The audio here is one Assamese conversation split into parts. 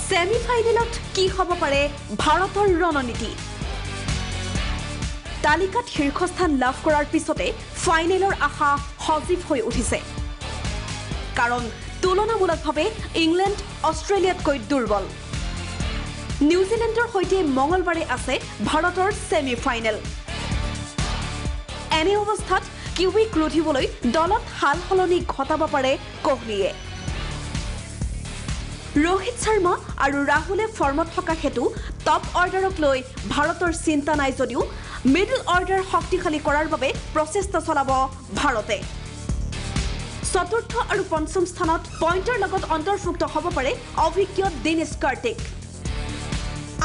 সেমিফাইনেলত কি হ'ব পাৰে ভাৰতৰ ৰণনীতি তালিকাত শীৰ্ষস্থান লাভ কৰাৰ পিছতে ফাইনেলৰ আশা সজীৱ হৈ উঠিছে কাৰণ তুলনামূলকভাৱে ইংলেণ্ড অষ্ট্ৰেলিয়াতকৈ দুৰ্বল নিউজিলেণ্ডৰ সৈতে মঙলবাৰে আছে ভাৰতৰ সেমিফাইনেল এনে অৱস্থাত কিউইক ৰুধিবলৈ দলত হাল সলনি ঘটাব পাৰে কোহলিয়ে रोहित शर्मा और राहुले फर्मत थका हेतु टप अर्डारक লৈ ভাৰতৰ চিন্তা নাই যদিও মিডল अर्डार শক্তিশালী কৰাৰ বাবে প্ৰচেষ্টা চলাব ভাৰতে চতুৰ্থ আৰু পঞ্চম স্থানত পইণ্টৰ লগত অন্তৰ্ভুক্ত হ'ব পাৰে অভিজ্ঞ দিনেশ কাৰ্তিক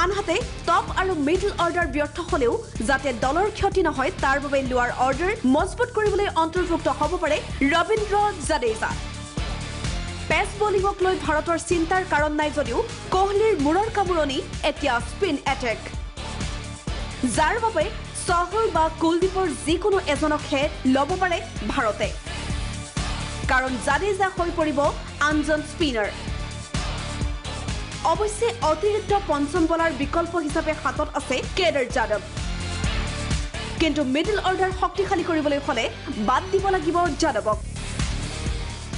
আনহাতে টপ আৰু মিডল अर्डार ব্যৰ্থ হলেও যাতে দলৰ ক্ষতি নহয় তাৰ বাবে লোৱাৰ अर्डार মজবুত কৰিবলৈ অন্তৰ্ভুক্ত হ'ব পাৰে ৰবীন্দ্ৰ জাদেজা পেস বলিঙক লৈ ভাৰতৰ চিন্তাৰ কাৰণ নাই যদিও কোহলিৰ মূৰৰ কামুৰণি এতিয়া স্পিন এটেক যাৰ বাবে চহল বা কুলদীপৰ যিকোনো এজনকহে ল'ব পাৰে ভাৰতে কাৰণ জাদেজা হৈ পৰিব আনজন স্পিনাৰ অৱশ্যে অতিৰিক্ত পঞ্চম বলাৰ বিকল্প হিচাপে হাতত আছে কেদাৰ যাদৱ কিন্তু মিডল অৰ্ডাৰ শক্তিশালী কৰিবলৈ হলে বাদ দিব লাগিব যাদৱক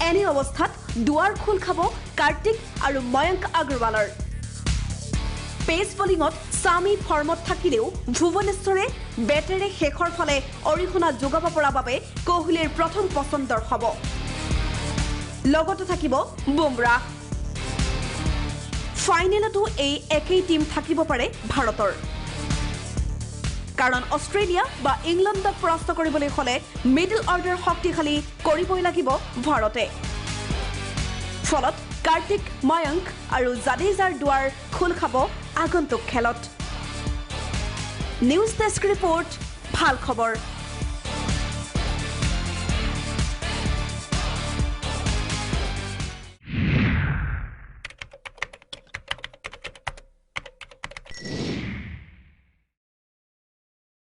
এনে অৱস্থাত দুৱাৰ খোল খাব কাৰ্তিক আৰু ময়ংক আগৰৱালৰ পেস বলিঙত সামি ফৰ্মত থাকিলেও ভুৱনেশ্বৰে বেটেৰে শেষৰ ফালে অৰিহণা যোগাব পৰা বাবে কোহলিৰ প্ৰথম পছন্দৰ হ'ব লগতে থাকিব বুমৰাহ ফাইনেলতো এই একেই টিম থাকিব পাৰে ভাৰতৰ কাৰণ অষ্ট্ৰেলিয়া বা ইংলেণ্ডক পৰাস্ত কৰিবলৈ হলে মিডল অৰ্ডাৰ শক্তিশালী কৰিবই লাগিব ভাৰতে ফলত কাৰ্তিক ময়ংক আৰু জাদেজাৰ দুৱাৰ খোল খাব আগন্তুক খেলত নিউজ ডেস্ক ৰিপোৰ্ট ভাল খবৰ